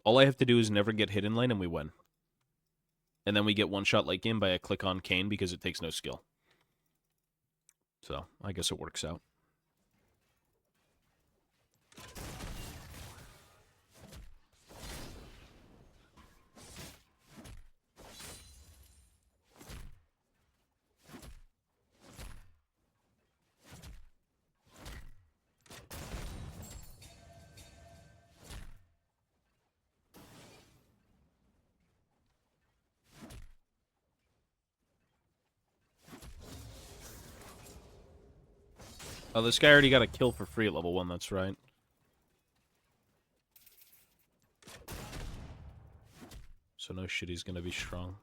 All I have to do is never get hit in lane and we win. And then we get one shot late game by a click on Kayn because it takes no skill. So, I guess it works out. Oh, this guy already got a kill for free at level 1, that's right. So no shit, he's gonna be strong.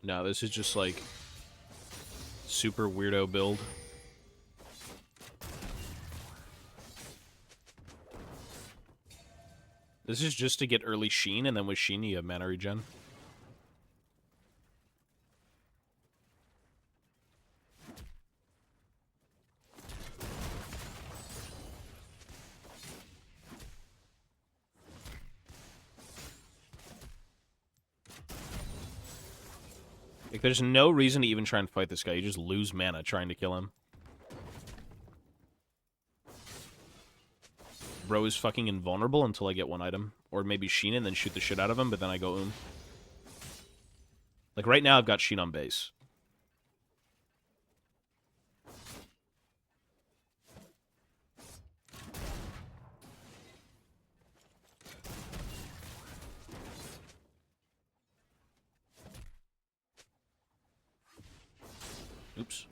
No, this is just like super weirdo build. This is just to get early Sheen, and then with Sheen you have mana regen. Like, there's no reason to even try and fight this guy. You just lose mana trying to kill him. Bro is fucking invulnerable until I get one item. Or maybe Sheen and then shoot the shit out of him, but then I go Like, right now I've got Sheen on base. Oops.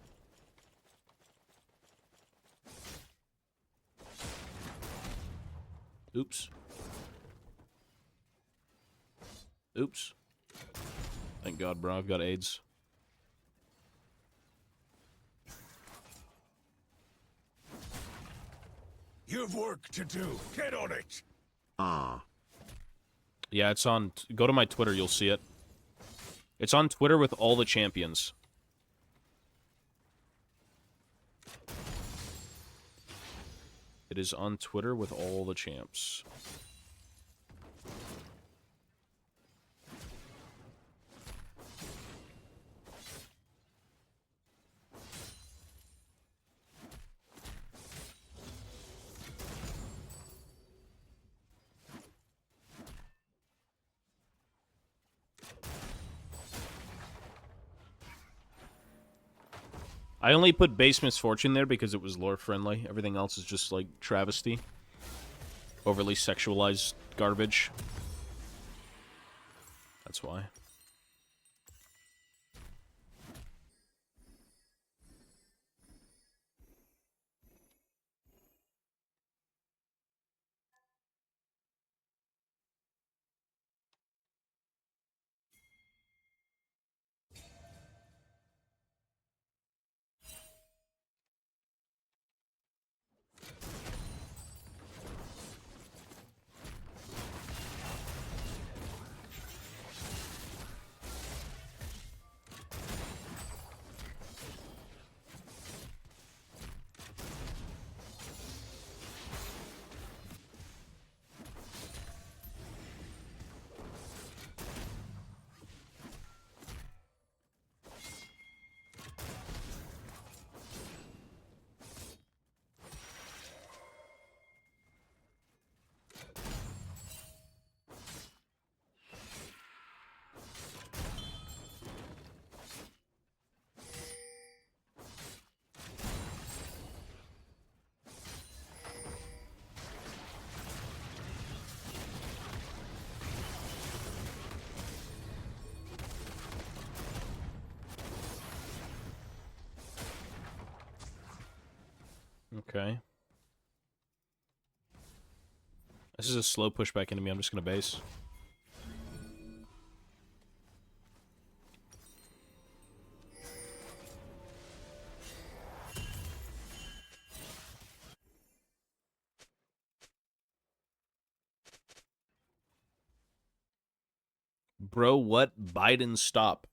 Oops. Oops. Thank God, bro. I've got AIDS. You've work to do. Get on it. Yeah, it's on... Go to my Twitter, you'll see it. It's on Twitter with all the champions. It is on Twitter with all the champs. I only put Base Misfortune there because it was lore-friendly. Everything else is just, like, travesty. Overly sexualized garbage. That's why. Okay. This is a slow pushback into me. I'm just gonna base. Bro, what? Biden stop.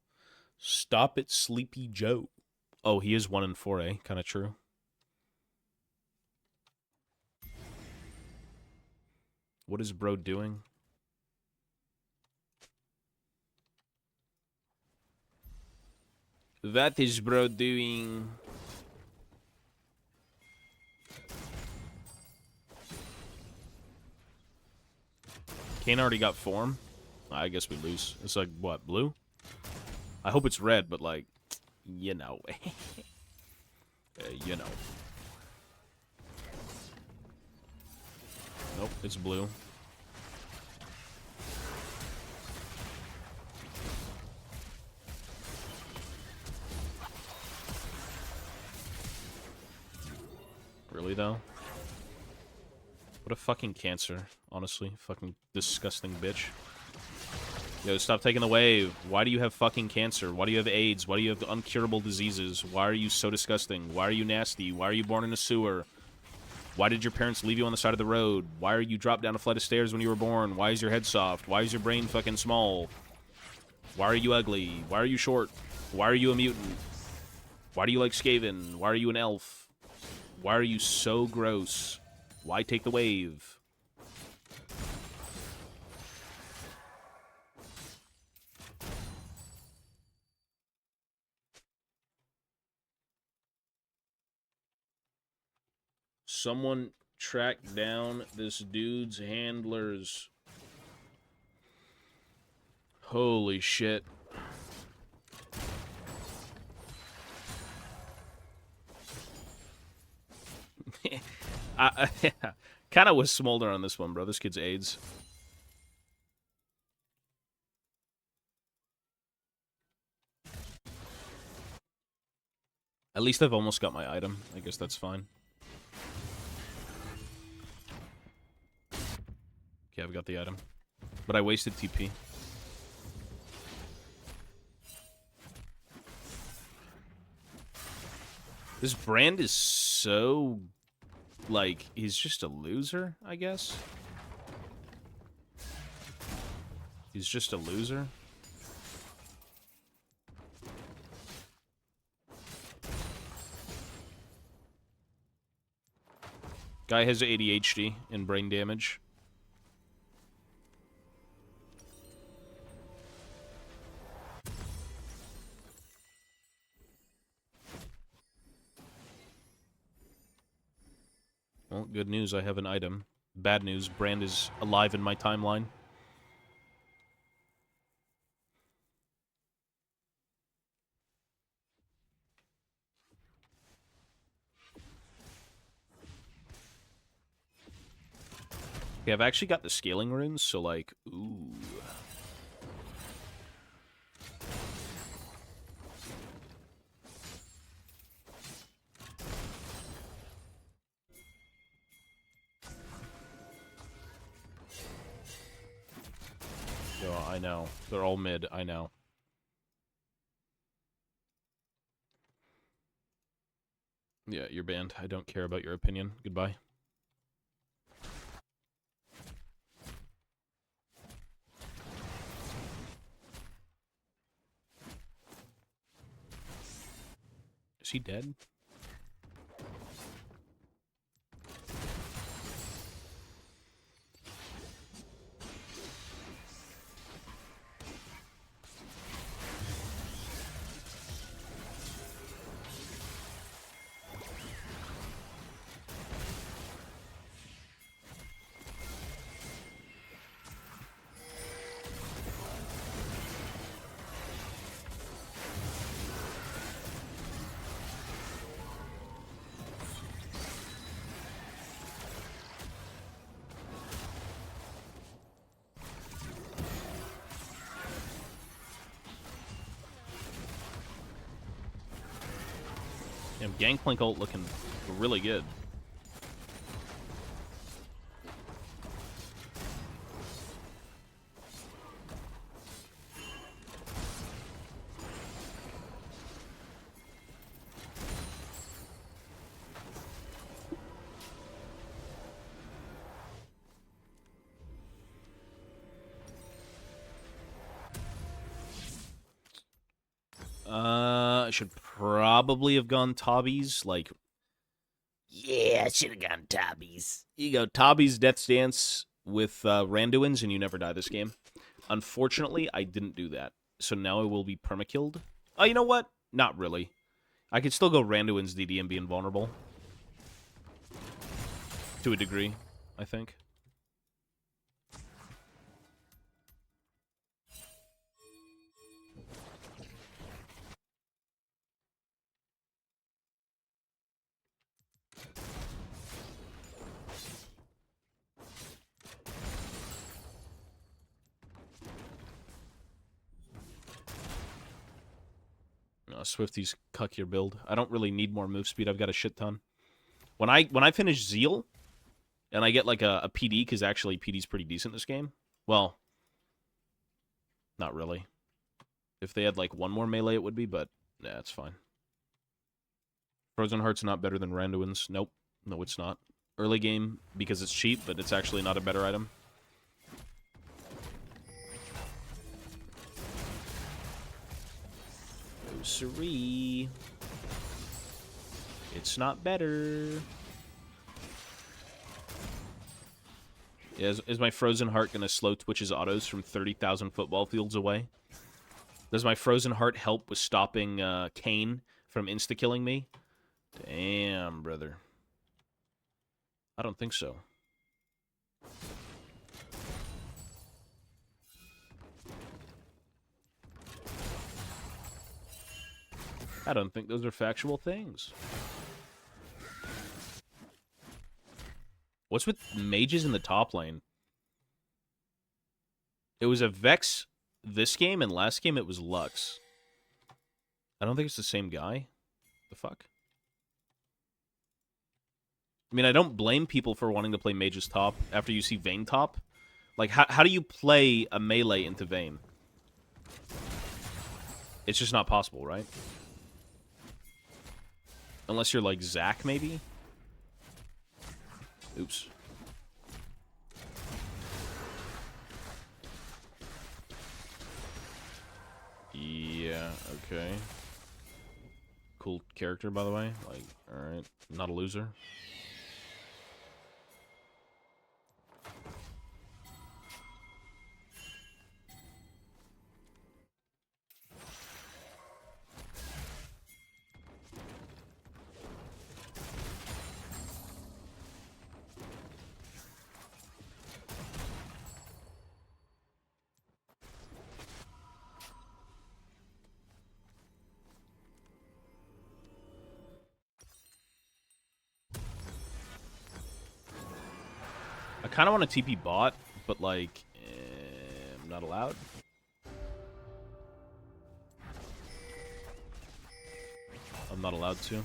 Stop it, Sleepy Joe. Oh, he is 1-4, eh? Kind of true. What is bro doing? That is bro doing. Kane already got form. I guess we lose. It's like, what, blue? I hope it's red, but like, you know. You know. Nope, it's blue. Really, though? What a fucking cancer, honestly. Fucking disgusting bitch. Yo, stop taking the wave. Why do you have fucking cancer? Why do you have AIDS? Why do you have uncurable diseases? Why are you so disgusting? Why are you nasty? Why are you born in a sewer? Why did your parents leave you on the side of the road? Why are you dropped down a flight of stairs when you were born? Why is your head soft? Why is your brain fucking small? Why are you ugly? Why are you short? Why are you a mutant? Why do you like Skaven? Why are you an elf? Why are you so gross? Why take the wave? Someone track down this dude's handlers. Holy shit. I kind of was smolder on this one, bro. This kid's AIDS. At least I've almost got my item. I guess that's fine. Okay, I've got the item. But I wasted TP. This Brand is so... like, he's just a loser, I guess? He's just a loser? Guy has ADHD and brain damage. Well, good news, I have an item. Bad news, Brand is alive in my timeline. Okay, I've actually got the scaling runes, so like, ooh. Yo, I know. They're all mid, I know. Yeah, you're banned. I don't care about your opinion. Goodbye. Is he dead? Damn, Gangplank ult looking really good. I should probably have gone Tobias. Like, yeah, I should have gone Tobias. You go Tobias Death's Dance with Randuin's, and you never die this game. Unfortunately, I didn't do that. So now I will be permakilled. Oh, you know what? Not really. I could still go Randuin's DD and be invulnerable. To a degree, I think. Swifty's cuck your build. I don't really need more move speed. I've got a shit ton. When I finish Zeal, and I get like a PD, because actually PD's pretty decent this game. Well, not really. If they had like one more melee, it would be, but yeah, it's fine. Frozen Heart's not better than Randuin's. Nope. No, it's not. Early game, because it's cheap, but it's actually not a better item. Oh, siree. It's not better. Yeah, is my Frozen Heart going to slow Twitch's autos from 30,000 football fields away? Does my Frozen Heart help with stopping Kane from insta-killing me? Damn, brother. I don't think so. I don't think those are factual things. What's with mages in the top lane? It was a Vex this game, and last game it was Lux. I don't think it's the same guy. The fuck? I mean, I don't blame people for wanting to play mages top after you see Vayne top. Like, how do you play a melee into Vayne? It's just not possible, right? Unless you're like Zac, maybe? Oops. Yeah, okay. Cool character, by the way. Like, alright. Not a loser. I kind of want a TP bot, but, like, I'm not allowed. I'm not allowed to.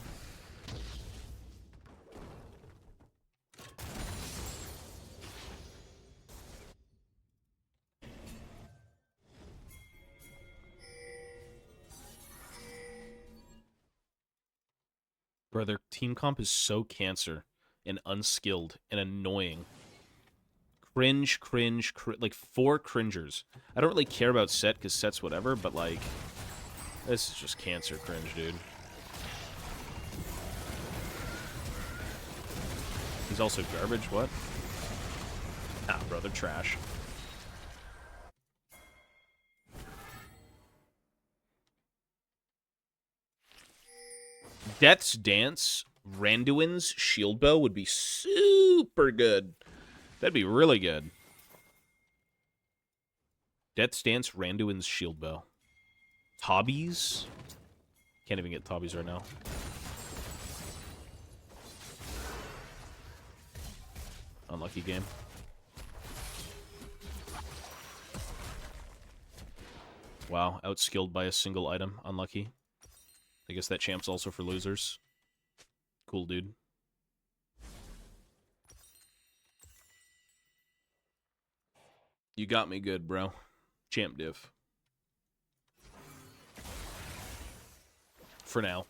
Bro, their team comp is so cancer and unskilled and annoying. Cringe, like 4 cringers. I don't really care about Set, because Set's whatever, but, like, this is just cancer cringe, dude. He's also garbage, what? Ah, bro, they're trash. Death's Dance, Randuin's Shield Bow would be super good. That'd be really good. Death's Dance, Randuin's Shield Bow. Tobias? Can't even get Tobias right now. Unlucky game. Wow, outskilled by a single item. Unlucky. I guess that champ's also for losers. Cool, dude. You got me good, bro. Champ div. For now.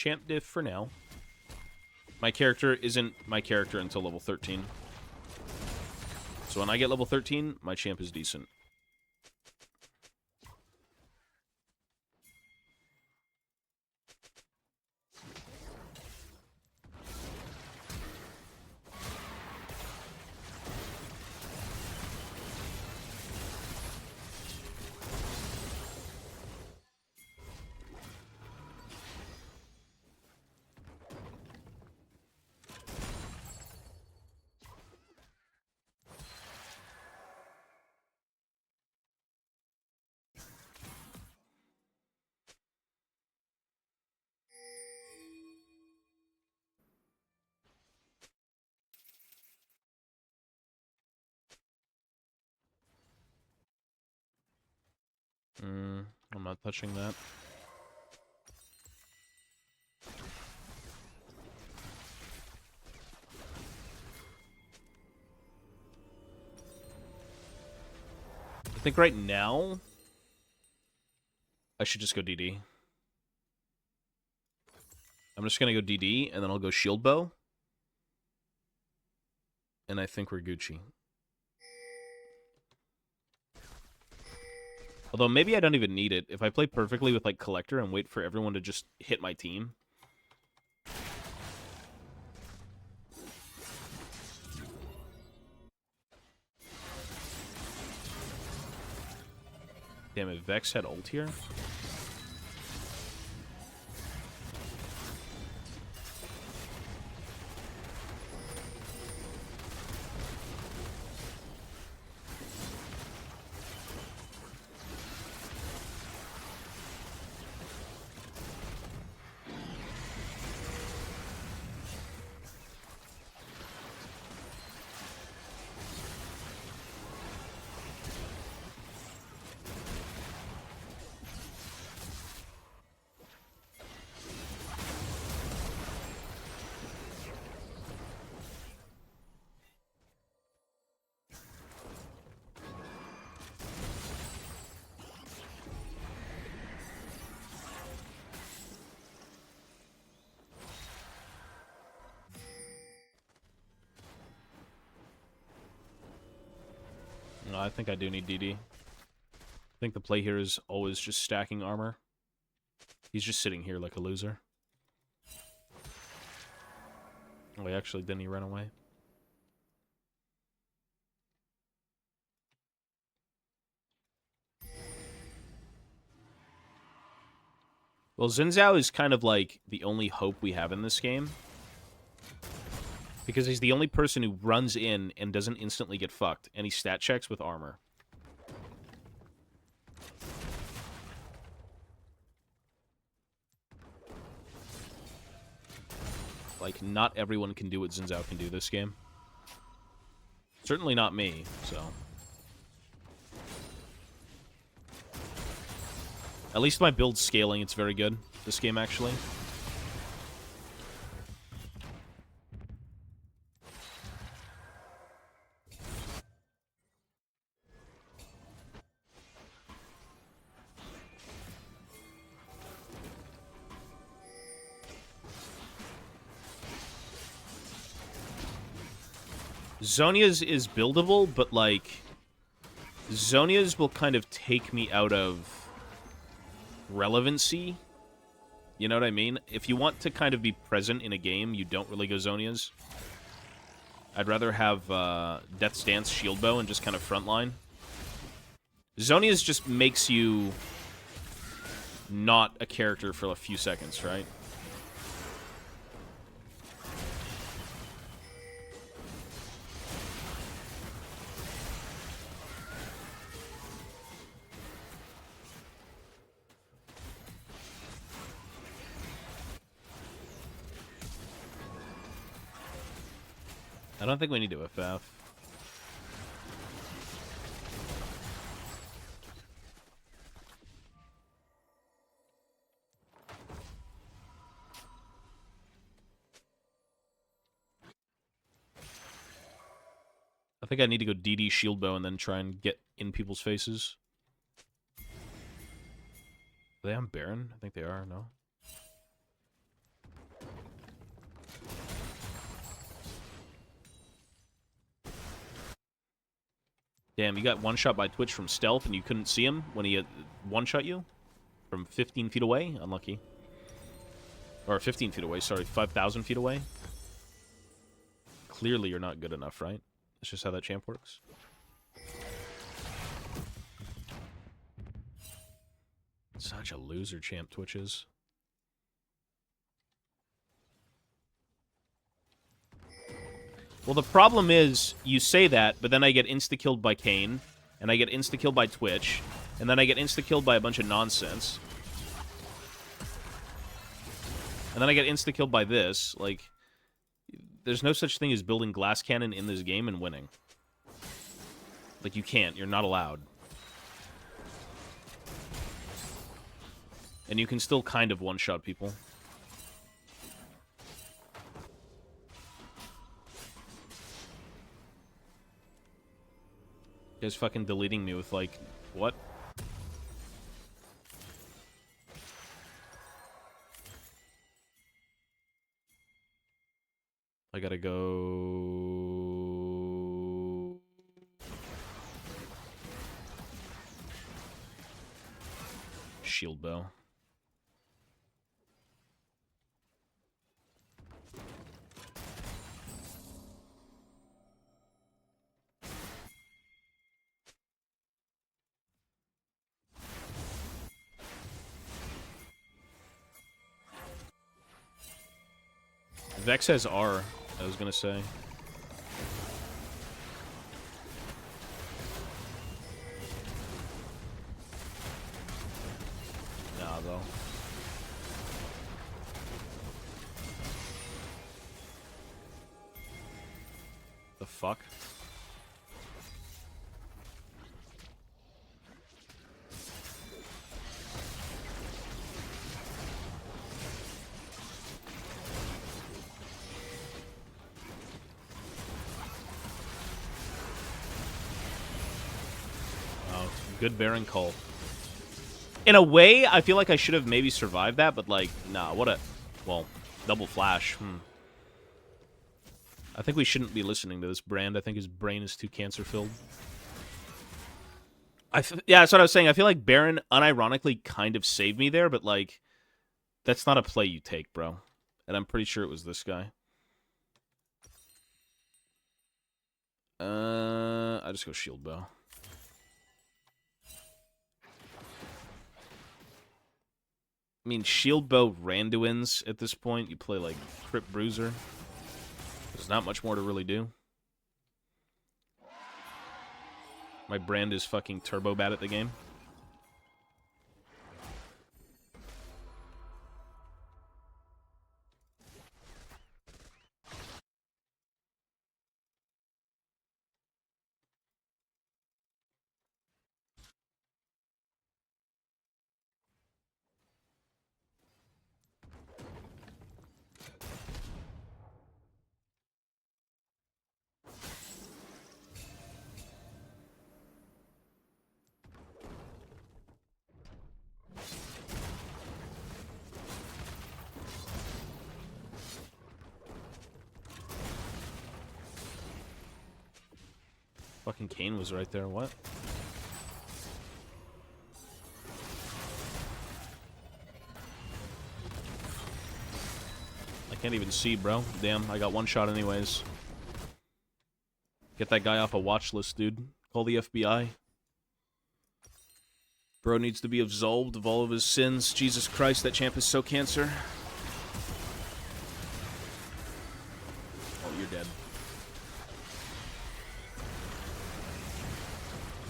champ diff for now. My character isn't my character until level 13. So when I get level 13, my champ is decent. I'm not touching that. I think right now, I should just go DD. I'm just going to go DD, and then I'll go Shield Bow. And I think we're Gucci. Although maybe I don't even need it. If I play perfectly with like Collector and wait for everyone to just hit my team. Damn it, Vex had ult here? No, I think I do need DD. I think the play here is always just stacking armor. He's just sitting here like a loser. Oh, he actually didn't he run away? Well, Xin Zhao is kind of like the only hope we have in this game. Because he's the only person who runs in and doesn't instantly get fucked. And he stat checks with armor. Like, not everyone can do what Xin Zhao can do this game. Certainly not me, so... At least my build's scaling, it's very good. This game, actually. Zhonya's is buildable, but, like... Zhonya's will kind of take me out of relevancy. You know what I mean? If you want to kind of be present in a game, you don't really go Zhonya's. I'd rather have Death's Dance Shield Bow and just kind of frontline. Zhonya's just makes you not a character for a few seconds, right? I don't think we need to FF. I think I need to go DD Shield Bow and then try and get in people's faces. Are they on Baron? I think they are, no? Damn, you got one-shot by Twitch from stealth and you couldn't see him when he one-shot you? From 15 feet away? Unlucky. Or 15 feet away, sorry. 5,000 feet away? Clearly you're not good enough, right? That's just how that champ works. Such a loser champ Twitch is. Well, the problem is, you say that, but then I get insta-killed by Kane, and I get insta-killed by Twitch, and then I get insta-killed by a bunch of nonsense. And then I get insta-killed by this. Like, there's no such thing as building glass cannon in this game and winning. Like, you can't. You're not allowed. And you can still kind of one-shot people. You guys fucking deleting me with, like, what? I gotta go... Shield bow. Vex has R, I was gonna say. Nah, though. The fuck? Good Baron call. In a way, I feel like I should have maybe survived that, but, like, nah, what a... Well, double flash. I think we shouldn't be listening to this Brand. I think his brain is too cancer-filled. Yeah, that's what I was saying. I feel like Baron unironically kind of saved me there, but, like, that's not a play you take, bro. And I'm pretty sure it was this guy. I just go shield bow. I mean, shield bow Randuins at this point. You play, like, Crypt Bruiser. There's not much more to really do. My Brand is fucking turbo bad at the game. Fucking Kane was right there, what? I can't even see, bro. Damn, I got one shot anyways. Get that guy off a watch list, dude. Call the FBI. Bro needs to be absolved of all of his sins. Jesus Christ, that champ is so cancer. Oh, you're dead.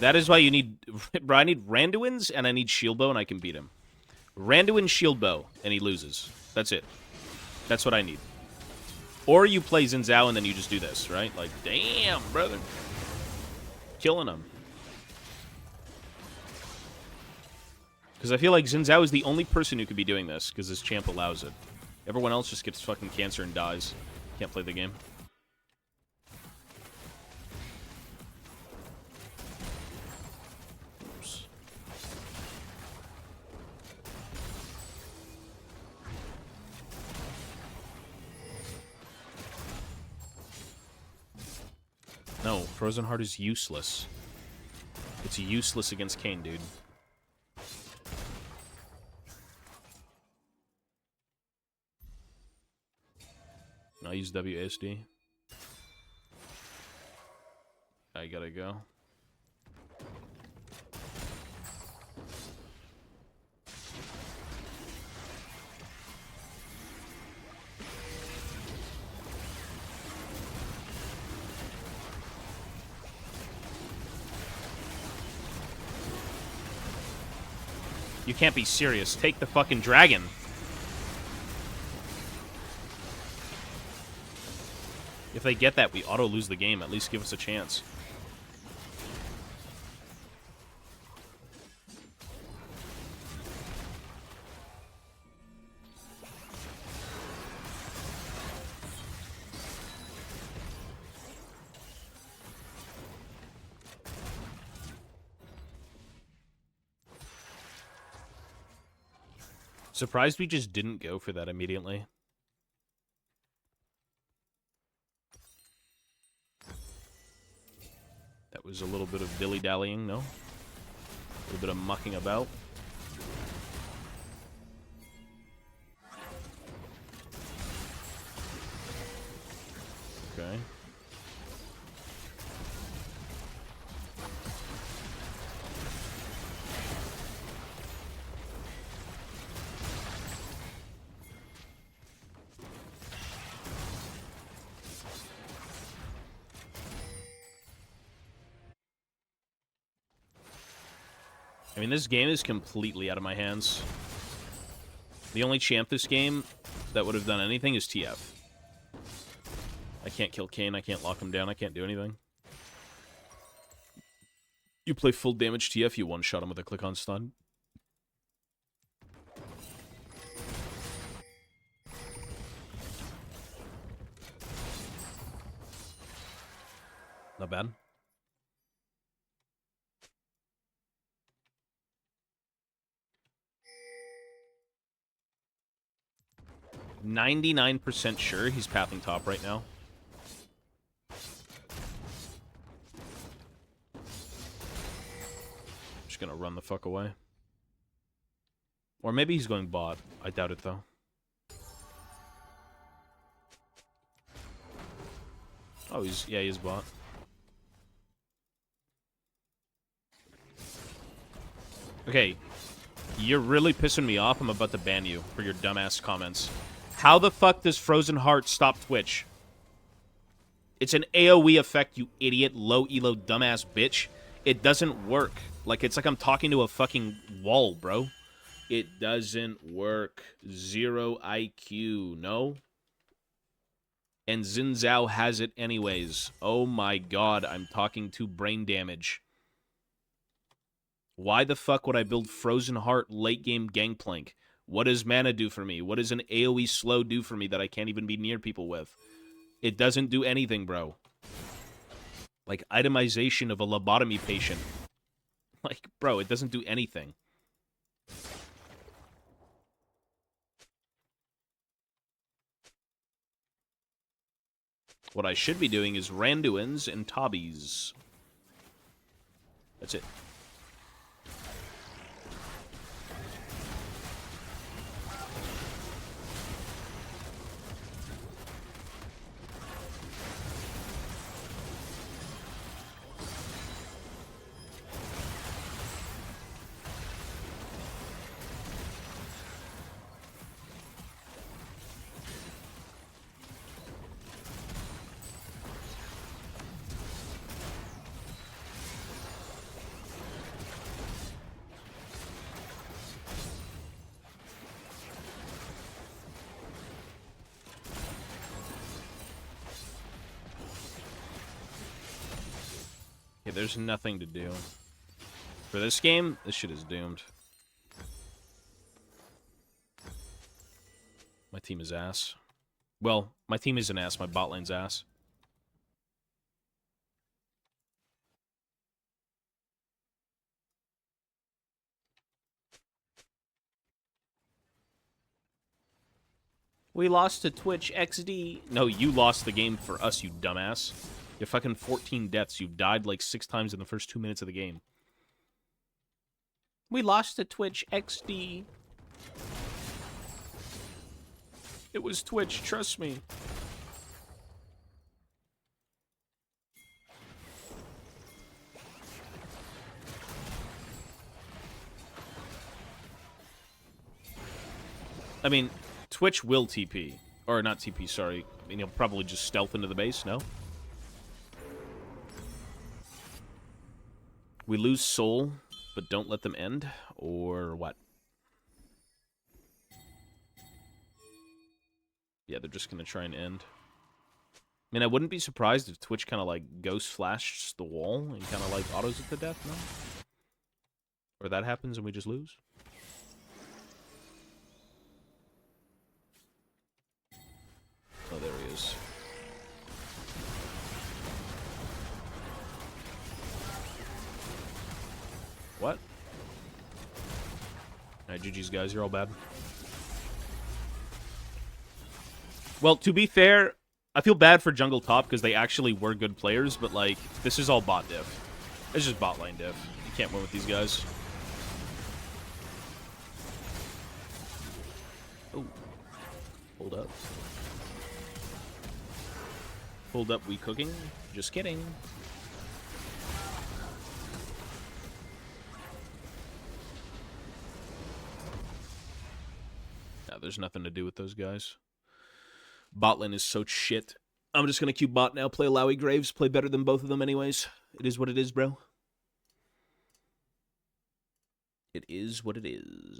That is why you need... Bro, I need Randuins, and I need shield bow, and I can beat him. Randuin, shield bow, and he loses. That's it. That's what I need. Or you play Xin Zhao, and then you just do this, right? Like, damn, brother. Killing him. Because I feel like Xin Zhao is the only person who could be doing this, because this champ allows it. Everyone else just gets fucking cancer and dies. Can't play the game. No, Frozen Heart is useless. It's useless against Kayn, dude. I use WASD. I gotta go. You can't be serious. Take the fucking dragon. If they get that, we auto-lose the game. At least give us a chance. Surprised we just didn't go for that immediately. That was a little bit of dilly-dallying, no? A little bit of mucking about. Okay. I mean, this game is completely out of my hands. The only champ this game that would have done anything is TF. I can't kill Kayn, I can't lock him down, I can't do anything. You play full damage TF, you one-shot him with a click-on stun. Not bad. 99% sure he's pathing top right now. Just gonna run the fuck away. Or maybe he's going bot. I doubt it, though. Oh, he's bot. Okay. You're really pissing me off. I'm about to ban you for your dumbass comments. How the fuck does Frozen Heart stop Twitch? It's an AoE effect, you idiot, low elo dumbass bitch. It doesn't work. Like, it's like I'm talking to a fucking wall, bro. It doesn't work. 0 IQ, no? And Xin Zhao has it anyways. Oh my god, I'm talking to brain damage. Why the fuck would I build Frozen Heart late game Gangplank? What does mana do for me? What does an AoE slow do for me that I can't even be near people with? It doesn't do anything, bro. Like, itemization of a lobotomy patient. Like, bro, it doesn't do anything. What I should be doing is Randuins and Tobies. That's it. Okay, there's nothing to do. For this game, this shit is doomed. My team is ass. Well, my team isn't ass, my bot lane's ass. We lost to Twitch XD. No, you lost the game for us, you dumbass. You're fucking 14 deaths. You've died like 6 times in the first 2 minutes of the game. We lost to Twitch XD. It was Twitch, trust me. I mean, Twitch will TP. Or not TP, sorry. I mean, he'll probably just stealth into the base, no? We lose soul, but don't let them end? Or what? Yeah, they're just going to try and end. I mean, I wouldn't be surprised if Twitch kind of, like, ghost flashes the wall and kind of, like, autos it to death, no? Or that happens and we just lose? Oh, there he is. What? Alright, GG's, guys. You're all bad. Well, to be fair, I feel bad for jungle top because they actually were good players, but, like, this is all bot diff. It's just bot lane diff. You can't win with these guys. Oh. Hold up. Hold up, we cooking? Just kidding. Nah, there's nothing to do with those guys. Bot lane is so shit. I'm just gonna queue bot now, play Lowy Graves, play better than both of them anyways. It is what it is, bro. It is what it is.